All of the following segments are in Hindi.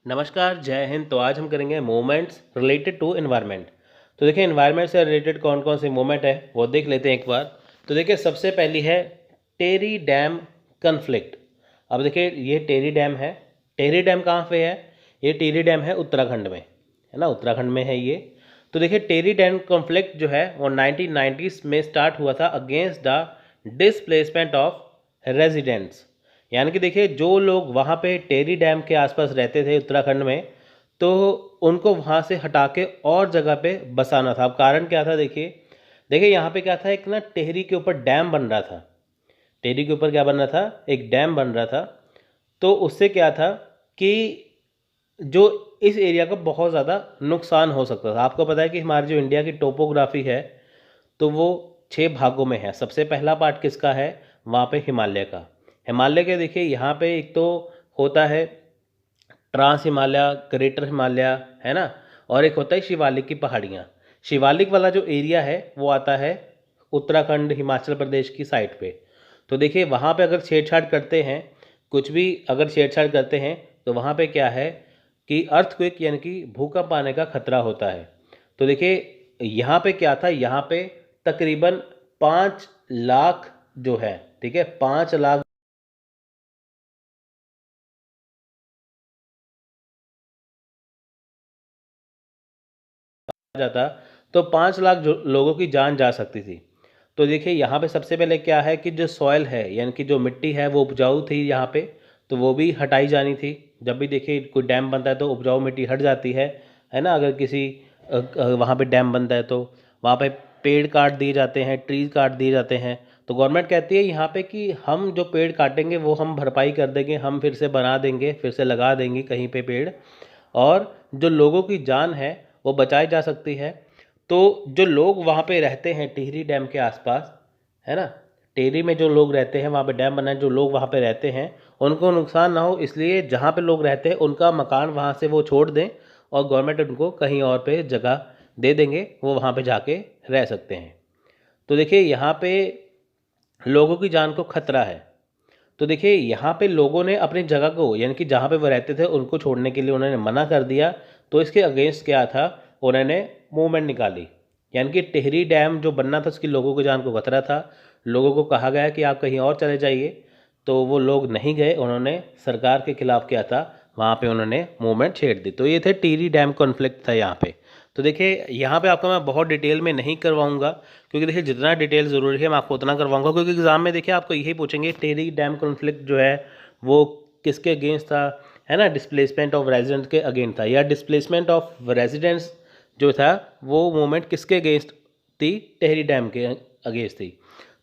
नमस्कार, जय हिंद। तो आज हम करेंगे मूवमेंट्स रिलेटेड टू एनवायरनमेंट। तो देखिए एनवायरनमेंट से रिलेटेड कौन कौन से मूवमेंट है वो देख लेते हैं एक बार। तो देखिए सबसे पहली है टेरी डैम कन्फ्लिक्ट। अब देखिए ये टेरी डैम है। टेरी डैम कहाँ पे है? ये टेरी डैम है उत्तराखंड में, है ना, उत्तराखंड में है ये। तो देखिए टेरी डैम कॉन्फ्लिक्ट जो है वो 1990s में स्टार्ट हुआ था against the displacement of residents. यानी कि देखिए जो लोग वहाँ पे टेरी डैम के आसपास रहते थे उत्तराखंड में, तो उनको वहाँ से हटा के और जगह पे बसाना था। अब कारण क्या था? देखिए देखिए यहाँ पे क्या था, एक ना टेहरी के ऊपर डैम बन रहा था। टेहरी के ऊपर क्या बन रहा था? एक डैम बन रहा था। तो उससे क्या था कि जो इस एरिया का बहुत ज़्यादा नुकसान हो सकता था। आपको पता है कि हमारी जो इंडिया की टोपोग्राफी है तो वो 6 भागों में है। सबसे पहला पार्ट किसका है? वहाँ पे हिमालय का। हिमालय के देखिए यहाँ पे एक तो होता है ट्रांस हिमालय, ग्रेटर हिमालय, है ना, और एक होता है शिवालिक की पहाड़ियाँ। शिवालिक वाला जो एरिया है वो आता है उत्तराखंड हिमाचल प्रदेश की साइड पे। तो देखिए वहाँ पे अगर छेड़छाड़ करते हैं, कुछ भी अगर छेड़छाड़ करते हैं तो वहाँ पे क्या है कि अर्थक्वेक यानी कि भूकंप आने का खतरा होता है। तो देखिए यहाँ पे क्या था, यहाँ पे तकरीबन 5 लाख जो है, ठीक है, 5 लाख जाता तो 5 लाख जो लोगों की जान जा सकती थी। तो देखिए यहाँ पे सबसे पहले क्या है कि जो सॉइल है यानी कि जो मिट्टी है वो उपजाऊ थी यहाँ पे, तो वो भी हटाई जानी थी। जब भी देखिए कोई डैम बनता है तो उपजाऊ मिट्टी हट जाती है ना। अगर किसी वहाँ पे डैम बनता है तो वहाँ पे पेड़ काट दिए जाते हैं, ट्रीज काट दिए जाते हैं। तो गवर्नमेंट कहती है यहाँ पे कि हम जो पेड़ काटेंगे वो हम भरपाई कर देंगे, हम फिर से बना देंगे, फिर से लगा देंगे कहीं पे पेड़, और जो लोगों की जान है वो बचाई जा सकती है। तो जो लोग वहाँ पे रहते हैं टिहरी डैम के आसपास, है ना, टिहरी में जो लोग रहते हैं वहाँ पे डैम बना है, जो लोग वहाँ पे रहते हैं उनको नुकसान ना हो इसलिए जहाँ पे लोग रहते हैं उनका मकान वहाँ से वो छोड़ दें, और गवर्नमेंट उनको कहीं और पे जगह दे देंगे, वो वहाँ पे जाके रह सकते हैं। तो देखिए यहाँ पे लोगों की जान को खतरा है। तो देखिए यहाँ पे लोगों ने अपनी जगह को यानी कि जहाँ पे वो रहते थे उनको छोड़ने के लिए उन्होंने मना कर दिया। तो इसके अगेंस्ट क्या था, उन्होंने मूवमेंट निकाली। यानी कि टिहरी डैम जो बनना था उसकी लोगों की जान को खतरा था। लोगों को कहा गया कि आप कहीं और चले जाइए, तो वो लोग नहीं गए, उन्होंने सरकार के खिलाफ किया था, वहाँ पे उन्होंने मूवमेंट छेड़ दी। तो ये थे टिहरी डैम कॉन्फ्लिक्ट था यहाँ पे। तो देखिए यहाँ पे आपका मैं बहुत डिटेल में नहीं करवाऊंगा, क्योंकि देखिए जितना डिटेल ज़रूरी है मैं आपको उतना करवाऊंगा, क्योंकि एग्ज़ाम में देखिए आपको यही पूछेंगे टेरी डैम कॉन्फ्लिक्ट जो है वो किसके अगेंस्ट था, है ना, डिस्प्लेसमेंट ऑफ रेजिडेंट्स के अगेंस्ट था, या डिस्प्लेसमेंट ऑफ रेजिडेंट्स जो था वो मूवमेंट किसके अगेंस्ट थी? टेहरी डैम के अगेंस्ट थी।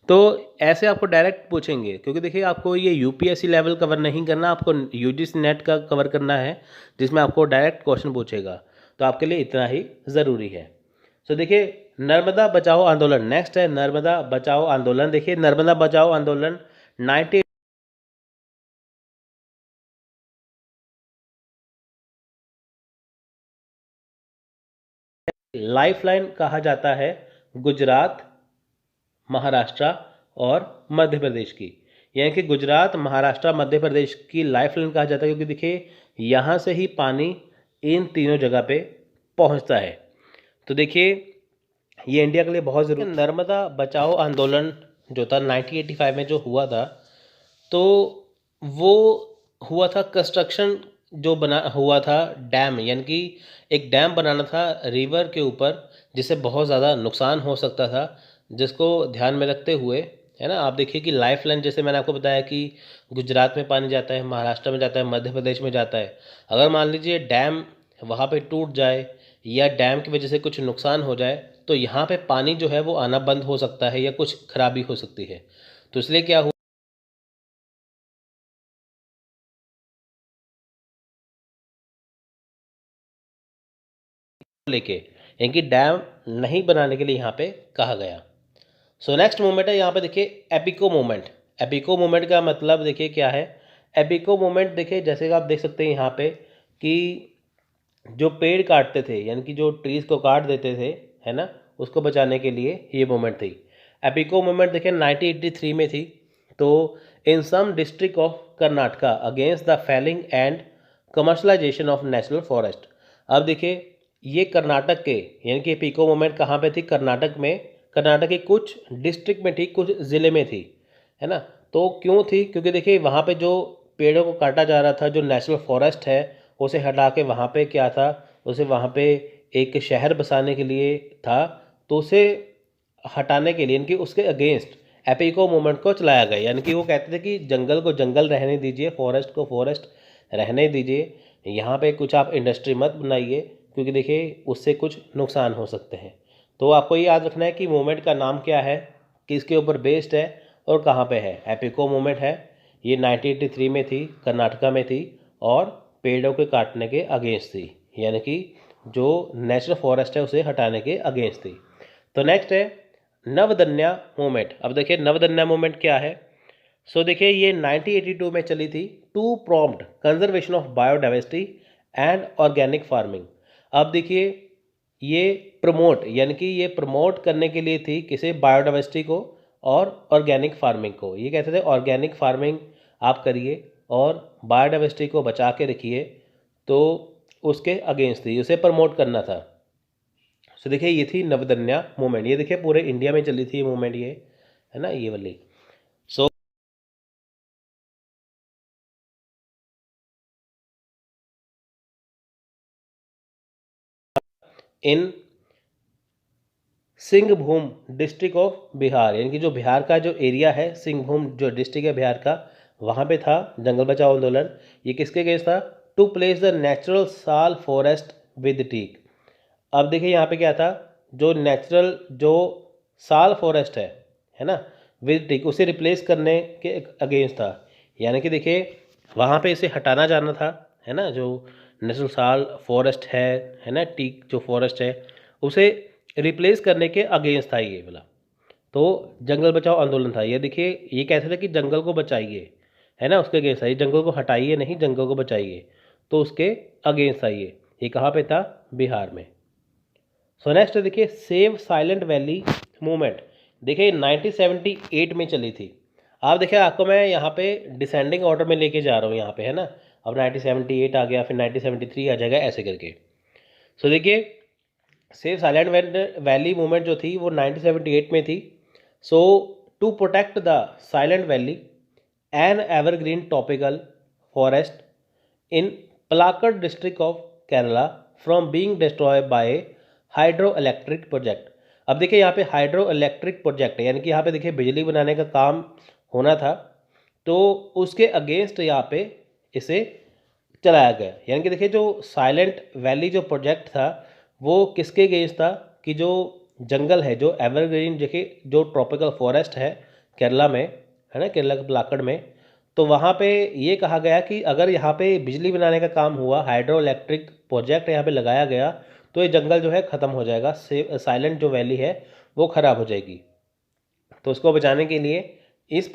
तो ऐसे आपको डायरेक्ट पूछेंगे, क्योंकि देखिए आपको ये यूपीएससी लेवल कवर नहीं करना, आपको यूजीसी नेट का कवर करना है जिसमें आपको डायरेक्ट क्वेश्चन पूछेगा। तो आपके लिए इतना ही ज़रूरी है। तो देखिए नर्मदा बचाओ आंदोलन नेक्स्ट है। नर्मदा बचाओ आंदोलन, देखिए नर्मदा बचाओ आंदोलन 90 लाइफलाइन कहा जाता है गुजरात, महाराष्ट्र और मध्य प्रदेश की। यानी कि गुजरात, महाराष्ट्र, मध्य प्रदेश की लाइफलाइन कहा जाता है, क्योंकि देखिए यहाँ से ही पानी इन तीनों जगह पे पहुँचता है। तो देखिए ये इंडिया के लिए बहुत ज़रूरी। नर्मदा बचाओ आंदोलन जो था 1985 में जो हुआ था, तो वो हुआ था कंस्ट्रक्शन जो बना हुआ था डैम, यानी कि एक डैम बनाना था रिवर के ऊपर, जिससे बहुत ज़्यादा नुकसान हो सकता था, जिसको ध्यान में रखते हुए, है ना, आप देखिए कि लाइफ लाइन जैसे मैंने आपको बताया कि गुजरात में पानी जाता है, महाराष्ट्र में जाता है, मध्य प्रदेश में जाता है। अगर मान लीजिए डैम वहाँ पे टूट जाए या डैम की वजह से कुछ नुकसान हो जाए तो यहाँ पे पानी जो है वो आना बंद हो सकता है या कुछ खराबी हो सकती है। तो इसलिए क्या हुआ लेके यानी डैम नहीं बनाने के लिए यहाँ पे कहा गया। सो नेक्स्ट मूवमेंट है यहाँ पे देखिए एपिको मूवमेंट। एपिको मूवमेंट का मतलब देखिए क्या है? एपिको मूवमेंट देखिए जैसे कि आप देख सकते हैं यहाँ पे कि जो पेड़ काटते थे यानी कि जो ट्रीज को काट देते थे, है ना, उसको बचाने के लिए ये मूवमेंट थी। एपिको मूवमेंट देखिए 1983 में थी। तो in some district of Karnataka against the felling and commercialisation of national forest. अब देखिए ये कर्नाटक के यानी कि पीको मूवमेंट कहाँ पे थी, कर्नाटक में, कर्नाटक के कुछ डिस्ट्रिक्ट में थी, कुछ ज़िले में थी, है ना। तो क्यों थी, क्योंकि देखिए वहाँ पे जो पेड़ों को काटा जा रहा था, जो नेशनल फॉरेस्ट है उसे हटा के वहाँ पे क्या था, उसे वहाँ पे एक शहर बसाने के लिए था, तो उसे हटाने के लिए इनकी उसके अगेंस्ट एपिको मूवमेंट को चलाया गया। यानी कि वो कहते थे कि जंगल को जंगल रहने दीजिए, फॉरेस्ट को फॉरेस्ट रहने दीजिए, यहाँ पे कुछ आप इंडस्ट्री मत बनाइए, क्योंकि देखिए उससे कुछ नुकसान हो सकते हैं। तो आपको ये याद रखना है कि मूवमेंट का नाम क्या है, किसके ऊपर बेस्ड है और कहाँ पे है। एपिको मूवमेंट है, ये 1983 में थी, कर्नाटका में थी और पेड़ों के काटने के अगेंस्ट थी, यानी कि जो नेचुरल फॉरेस्ट है उसे हटाने के अगेंस्ट थी। तो नेक्स्ट है नवदन्या मूवमेंट। अब देखिए नवदन्या मूवमेंट क्या है। सो देखिए ये 1982 में चली थी, to prompt conservation of biodiversity and organic farming. अब देखिए ये प्रमोट यानी कि ये प्रमोट करने के लिए थी, किसे, बायोडाइवर्सिटी को और ऑर्गेनिक फार्मिंग को। ये कहते थे ऑर्गेनिक फार्मिंग आप करिए और बायोडाइवर्सिटी को बचा के रखिए, तो उसके अगेंस्ट थी, उसे प्रमोट करना था। सो देखिए ये थी नवदन्या मूवमेंट, ये देखिए पूरे इंडिया में चली थी ये मूवमेंट, ये है ना ये वाली। सो इन सिंहभूम डिस्ट्रिक्ट ऑफ बिहार, यानी कि जो बिहार का जो एरिया है, सिंहभूम जो डिस्ट्रिक्ट है बिहार का, वहाँ पे था जंगल बचाओ आंदोलन। ये किसके अगेंस्ट था, टू प्लेस द नेचुरल साल फॉरेस्ट विद टीक। अब देखिए यहाँ पे क्या था, जो नेचुरल जो साल फॉरेस्ट है ना, विद टीक, उसे रिप्लेस करने के अगेंस्ट था। यानी कि देखिए वहाँ पे इसे हटाना जाना था, है ना, जो नेशनल साल फॉरेस्ट है ना, टीक जो फॉरेस्ट है उसे रिप्लेस करने के अगेंस्ट था ये वाला। तो जंगल बचाओ आंदोलन था ये। देखिए ये कहते थे कि जंगल को बचाइए, है ना, उसके अगेंस्ट था ये, जंगल को हटाइए नहीं, जंगल को बचाइए, तो उसके अगेंस्ट था ये कहाँ पे था, बिहार में। सो नेक्स्ट देखिए सेव साइलेंट वैली मूवमेंट। देखिए 1978 में चली थी। आप देखिए आपको मैं यहाँ पे डिसेंडिंग ऑर्डर में लेके जा रहा हूँ यहाँ पे, है ना। अब 1978 आ गया, फिर 1973 आ जाएगा, ऐसे करके। सो देखिए सेव साइलेंट वैली मूवमेंट जो थी वो 1978 में थी। So to protect the Silent Valley an evergreen topical forest in Palakkad district of Kerala from being destroy by hydro electric project. अब देखिए यहाँ पे हाइड्रो इलेक्ट्रिक प्रोजेक्ट है, यानी कि यहाँ पे देखिए बिजली बनाने का काम होना था, तो उसके अगेंस्ट यहाँ पे इसे चलाया गया। यानी कि देखिए जो साइलेंट वैली जो प्रोजेक्ट था वो किसके अगेंस्ट था, कि जो जंगल है, जो एवरग्रीन, देखिए जो ट्रॉपिकल फॉरेस्ट है केरला में, है ना, केरला के पलाक्कड़ में, तो वहाँ पे ये कहा गया कि अगर यहाँ पे बिजली बनाने का काम हुआ, हाइड्रो इलेक्ट्रिक प्रोजेक्ट यहाँ पे लगाया गया, तो ये जंगल जो है ख़त्म हो जाएगा, साइलेंट जो वैली है वो ख़राब हो जाएगी। तो उसको बचाने के लिए इस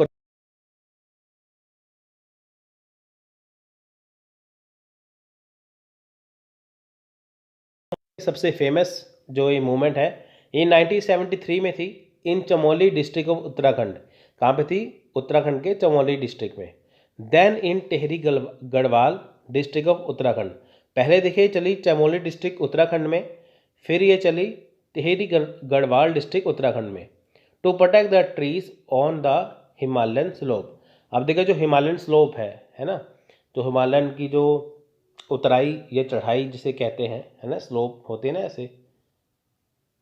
सबसे फेमस जो ये मूवमेंट है ये 1973 में थी, in Chamoli district of Uttarakhand. कहाँ पे थी, उत्तराखंड के चमोली डिस्ट्रिक्ट में। Then in Tehri Garhwal district of Uttarakhand. पहले देखिए चली चमोली डिस्ट्रिक्ट उत्तराखंड में, फिर ये चली टेहरी गढ़वाल डिस्ट्रिक्ट उत्तराखंड में। To protect the trees on the Himalayan slope. अब देखिए जो हिमालयन स्लोप है ना, तो हिमालयन की जो उतराई या चढ़ाई जिसे कहते हैं, है ना, स्लोप होती है ना ऐसे,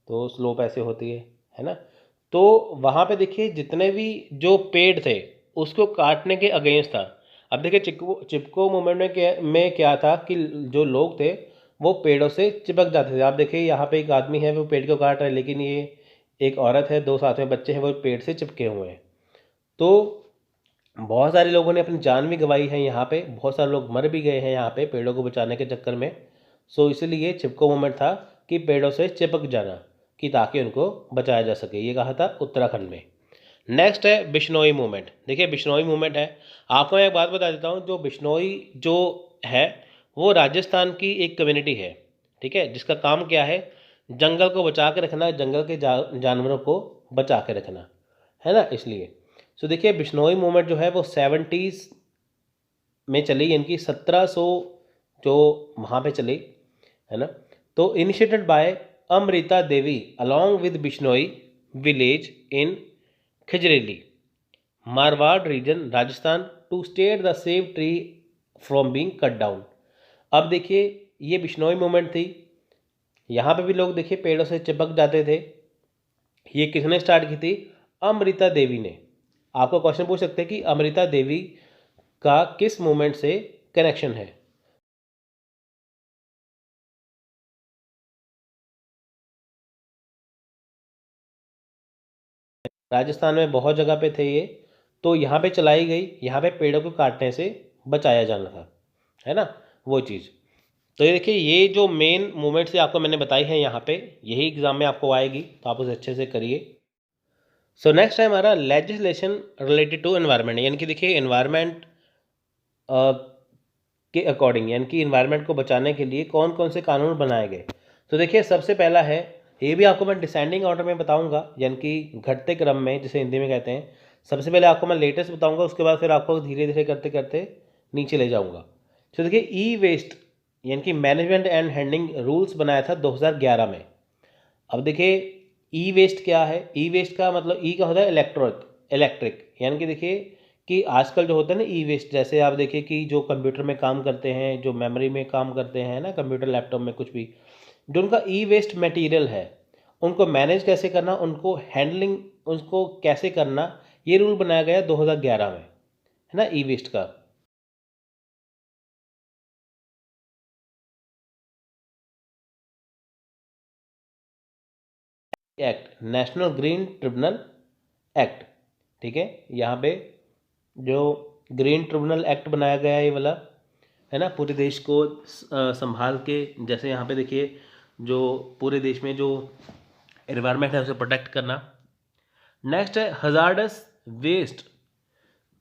तो स्लोप ऐसे होती है ना, तो वहाँ पे देखिए जितने भी जो पेड़ थे उसको काटने के अगेंस्ट था। अब देखिए चिपको मूवमेंट में क्या था कि जो लोग थे वो पेड़ों से चिपक जाते थे। आप देखिए यहाँ पे एक आदमी है वो पेड़ को काट रहा है, लेकिन ये एक औरत है, दो साथ में बच्चे हैं, वो पेड़ से चिपके हुए हैं। तो बहुत सारे लोगों ने अपनी जान भी गंवाई है यहाँ पे, बहुत सारे लोग मर भी गए हैं यहाँ पे पेड़ों को बचाने के चक्कर में। सो इसलिए चिपको मूवमेंट था कि पेड़ों से चिपक जाना, कि ताकि उनको बचाया जा सके। ये कहा था उत्तराखंड में। नेक्स्ट है बिश्नोई मूवमेंट। देखिए बिश्नोई मूवमेंट है, आपको मैं एक बात बता देता हूँ, जो बिश्नोई जो है वो राजस्थान की एक कम्युनिटी है, ठीक है, जिसका काम क्या है, जंगल को बचा के रखना, जंगल के जानवरों को बचा के रखना, है ना, इसलिए। सो देखिए बिश्नोई मूवमेंट जो है वो 70s में चली, यानी कि 1700 जो वहाँ पे चली, है ना। तो initiated by Amrita Devi along with Bishnoi village in Khejarli, Marwar region, Rajasthan, to state the save tree from being cut down. अब देखिए ये बिश्नोई मूवमेंट थी, यहाँ पे भी लोग देखिए पेड़ों से चिपक जाते थे। ये किसने स्टार्ट की थी? अमृता देवी ने। आपको क्वेश्चन पूछ सकते हैं कि अमृता देवी का किस मूवमेंट से कनेक्शन है। राजस्थान में बहुत जगह पे थे ये, तो यहाँ पे चलाई गई, यहाँ पे पेड़ों को काटने से बचाया जाना था, है ना, वो चीज़। तो ये देखिए ये जो मेन मूवमेंट से आपको मैंने बताई है यहाँ पे, यही एग्जाम में आपको आएगी, तो आप उसे अच्छे से करिए। सो नेक्स्ट है हमारा लेजिस्लेशन रिलेटेड टू एनवायरनमेंट, यानी कि देखिए एनवायरनमेंट के अकॉर्डिंग, यानी कि इन्वायरमेंट को बचाने के लिए कौन कौन से कानून बनाए गए। तो देखिए सबसे पहला है, ये भी आपको मैं डिसेंडिंग ऑर्डर में बताऊंगा, यानी कि घटते क्रम में, जिसे हिंदी में कहते हैं। सबसे पहले आपको मैं लेटेस्ट बताऊंगा, उसके बाद फिर आपको धीरे धीरे करते करते नीचे ले जाऊंगा। तो देखिए ई वेस्ट यानी कि मैनेजमेंट एंड हैंडलिंग रूल्स बनाया था 2011 में। अब देखिए ई वेस्ट क्या है? ई वेस्ट का मतलब ई का होता है इलेक्ट्रिक, यानी कि देखिए कि आजकल जो होता है ना ई वेस्ट, जैसे आप देखिए कि जो कंप्यूटर में काम करते हैं, जो मेमोरी में काम करते हैं ना, कंप्यूटर लैपटॉप में कुछ भी, जो उनका ई वेस्ट मटेरियल है, उनको मैनेज कैसे करना, उनको हैंडलिंग उसको कैसे करना, ये रूल बनाया गया 2011 में, है ना, ई वेस्ट का act, national green tribunal act. ठीक है, यहाँ पे जो ग्रीन ट्रिब्यूनल एक्ट बनाया गया है ये वाला, है ना, पूरे देश को संभाल के, जैसे यहाँ पे देखिए जो पूरे देश में जो एनवायरनमेंट है उसे प्रोटेक्ट करना। नेक्स्ट है hazardous waste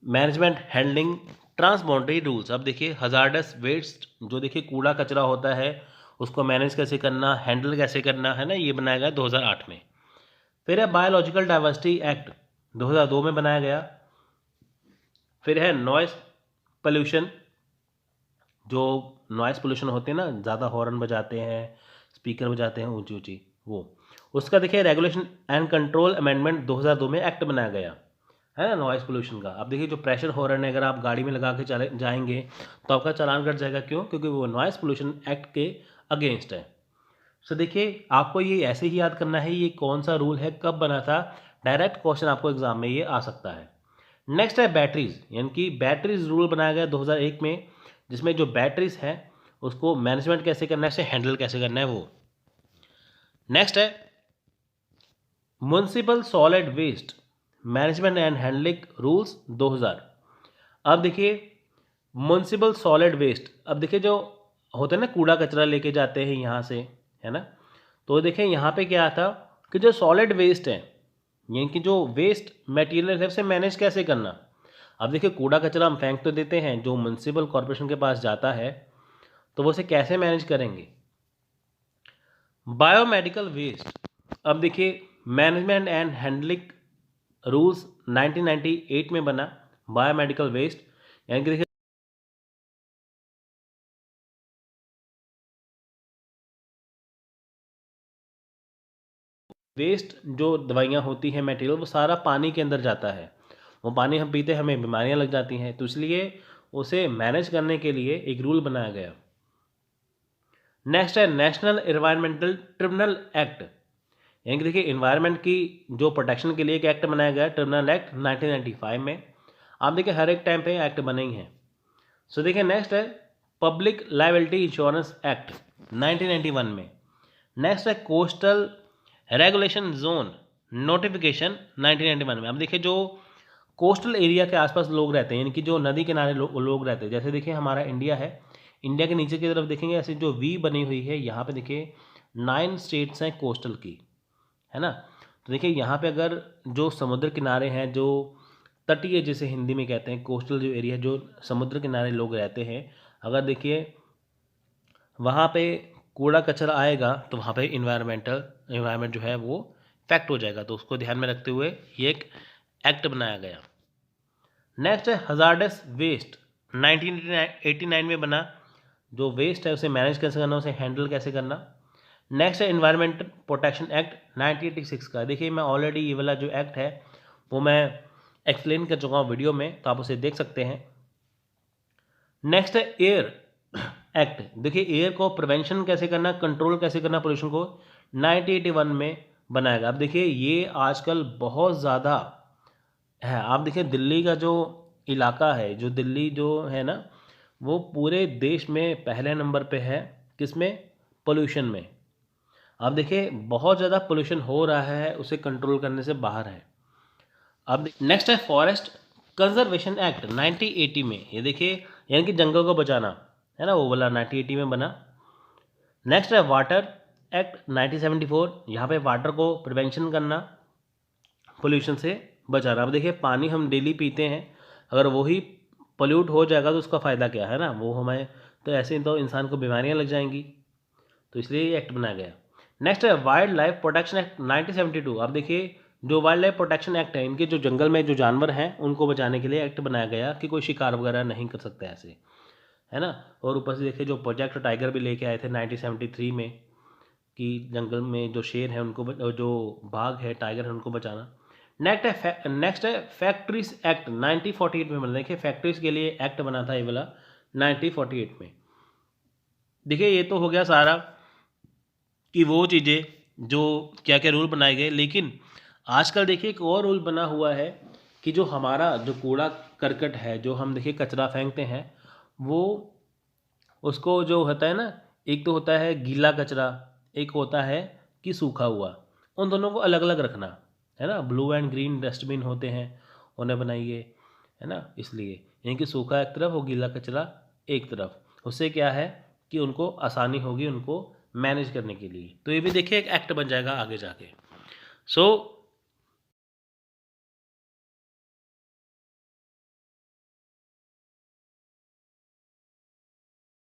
management handling transboundary rules. अब देखिए हजार्डस वेस्ट, जो देखिए कूड़ा कचरा होता है, उसको मैनेज कैसे करना, हैंडल कैसे करना, है ना, ये बनाया गया 2008 में। फिर है बायोलॉजिकल डाइवर्सिटी एक्ट 2002 में बनाया गया। फिर है नॉइस पोल्यूशन, जो नॉइस पोल्यूशन होते हैं ना, ज़्यादा हॉर्न बजाते हैं, स्पीकर बजाते हैं ऊंची ऊंची, वो उसका देखिए रेगुलेशन एंड कंट्रोल अमेंडमेंट 2002 में एक्ट बनाया गया, है ना, नॉइस पोल्यूशन का। अब देखिए जो प्रेशर हॉर्न है, अगर आप गाड़ी में लगा के चले जाएंगे तो आपका चालान कट जाएगा। क्यों? क्योंकि वो नॉइस पोल्यूशन एक्ट के अगेंस्ट है। सो देखिए आपको ये ऐसे ही याद करना है, ये कौन सा रूल है, कब बना था। डायरेक्ट क्वेश्चन आपको एग्जाम में ये आ सकता है। नेक्स्ट है बैटरीज, यानी कि बैटरीज रूल बनाया गया 2001 में, जिसमें जो बैटरीज है उसको मैनेजमेंट कैसे करना है, से हैंडल कैसे करना है वो। नेक्स्ट है municipal solid waste management and handling rules 2000। अब देखिए म्युनिसिपल सॉलिड वेस्ट, अब देखिए जो होता है ना कूड़ा कचरा लेके जाते हैं यहाँ से, है ना, तो देखिए यहाँ पे क्या था कि जो सॉलिड वेस्ट है, यानी कि जो वेस्ट मटेरियल है उसे मैनेज कैसे करना। अब देखिए कूड़ा कचरा हम फेंक तो देते हैं, जो म्युनिसिपल कॉरपोरेशन के पास जाता है, तो वो उसे कैसे मैनेज करेंगे। बायोमेडिकल वेस्ट, अब देखिए मैनेजमेंट एंड हैंडलिंग रूल्स 1998 में बना बायोमेडिकल वेस्ट, यानी कि देखिए वेस्ट जो दवाइयाँ होती हैं, मटेरियल, वो सारा पानी के अंदर जाता है, वो पानी हम पीते हैं, हमें बीमारियाँ लग जाती हैं, तो इसलिए उसे मैनेज करने के लिए एक रूल बनाया गया। नेक्स्ट है नेशनल एनवायरमेंटल ट्रिब्यूनल एक्ट, यानी कि देखिए इन्वायरमेंट की जो प्रोटेक्शन के लिए एक एक्ट बनाया गया, ट्रिब्यूनल एक्ट 1995 में। आप देखिए हर एक टाइम पे एक्ट बने ही हैं। सो देखिए नेक्स्ट है पब्लिक लायबिलिटी इंश्योरेंस एक्ट 1991 में। नेक्स्ट है कोस्टल रेगुलेशन जोन नोटिफिकेशन 1991 में। अब देखिए जो कोस्टल एरिया के आसपास लोग रहते हैं, यानी कि जो नदी किनारे लोग रहते हैं, जैसे देखिए हमारा इंडिया है, इंडिया के नीचे की तरफ देखेंगे ऐसे जो वी बनी हुई है, यहाँ पे देखिए 9 स्टेट्स हैं कोस्टल की, है ना। तो देखिए यहाँ पे अगर जो समुद्र किनारे हैं, जो तटीय जिसे हिंदी में कहते हैं, कोस्टल जो एरिया, जो समुद्र किनारे लोग रहते हैं, अगर देखिए वहाँ पे कूड़ा कचरा आएगा तो वहाँ पे इन्वायरमेंट जो है वो इफेक्ट हो जाएगा, तो उसको ध्यान में रखते हुए ये एक एक्ट बनाया गया। नेक्स्ट है हजार्डस वेस्ट 1989 में बना जो वेस्ट है उसे मैनेज कैसे करना, उसे हैंडल कैसे करना। नेक्स्ट है एनवायरमेंट प्रोटेक्शन एक्ट 1986 का। देखिए मैं ऑलरेडी ये वाला जो एक्ट है वो मैं एक्सप्लेन कर चुका हूँ वीडियो में, तो आप उसे देख सकते हैं। नेक्स्ट है एयर एक्ट। देखिए एयर को प्रिवेंशन कैसे करना, कंट्रोल कैसे करना पोल्यूशन को, 1981 में बनाया गया। अब देखिए ये आजकल बहुत ज़्यादा है। आप देखिए दिल्ली का जो इलाका है, जो दिल्ली जो है ना, वो पूरे देश में पहले नंबर पे है किसमें, पोल्यूशन में। आप देखिए बहुत ज़्यादा पोल्यूशन हो रहा है, उसे कंट्रोल करने से बाहर है। अब नेक्स्ट है फॉरेस्ट कंजर्वेशन एक्ट 1980 में। ये देखिए यानी कि जंगल को बचाना है ना, वो वाला 1980 में बना। नेक्स्ट है वाटर एक्ट 1974। यहाँ पे वाटर को प्रिवेंशन करना, पोल्यूशन से बचाना। अब देखिए पानी हम डेली पीते हैं, अगर वही पोल्यूट हो जाएगा तो उसका फ़ायदा क्या है ना, वो हमें तो ऐसे ही तो इंसान को बीमारियाँ लग जाएंगी, तो इसलिए ये एक्ट बनाया गया। नेक्स्ट है वाइल्ड लाइफ प्रोटेक्शन एक्ट 1972। अब देखिए जो वाइल्ड लाइफ प्रोटेक्शन एक्ट है, इनके जो जंगल में जो जानवर हैं उनको बचाने के लिए एक्ट बनाया गया कि कोई शिकार वगैरह नहीं कर सकते ऐसे, है ना। और ऊपर से देखिए जो प्रोजेक्ट टाइगर भी लेके आए थे 1973 में, कि जंगल में जो शेर है उनको जो बाघ है, टाइगर है, उनको बचाना। नेक्स्ट है फैक्ट्रीज एक्ट 1948 में बना। देखिए फैक्ट्रीज के लिए एक्ट बना था ये वाला 1948 में। देखिए ये तो हो गया सारा कि वो चीज़ें जो क्या क्या रूल बनाए गए, लेकिन आजकल देखिए एक और रूल बना हुआ है कि जो हमारा जो कूड़ा करकट है, जो हम देखिए कचरा फेंकते हैं, वो उसको जो होता है ना, एक तो होता है गीला कचरा, एक होता है कि सूखा हुआ, उन दोनों को अलग अलग रखना है ना। ब्लू एंड ग्रीन डस्टबिन होते हैं, उन्हें बनाइए, है ना। इसलिए यानी कि सूखा एक तरफ और गीला कचरा एक तरफ, उससे क्या है कि उनको आसानी होगी उनको मैनेज करने के लिए। तो ये भी देखिए एक एक्ट बन जाएगा आगे जाके। सो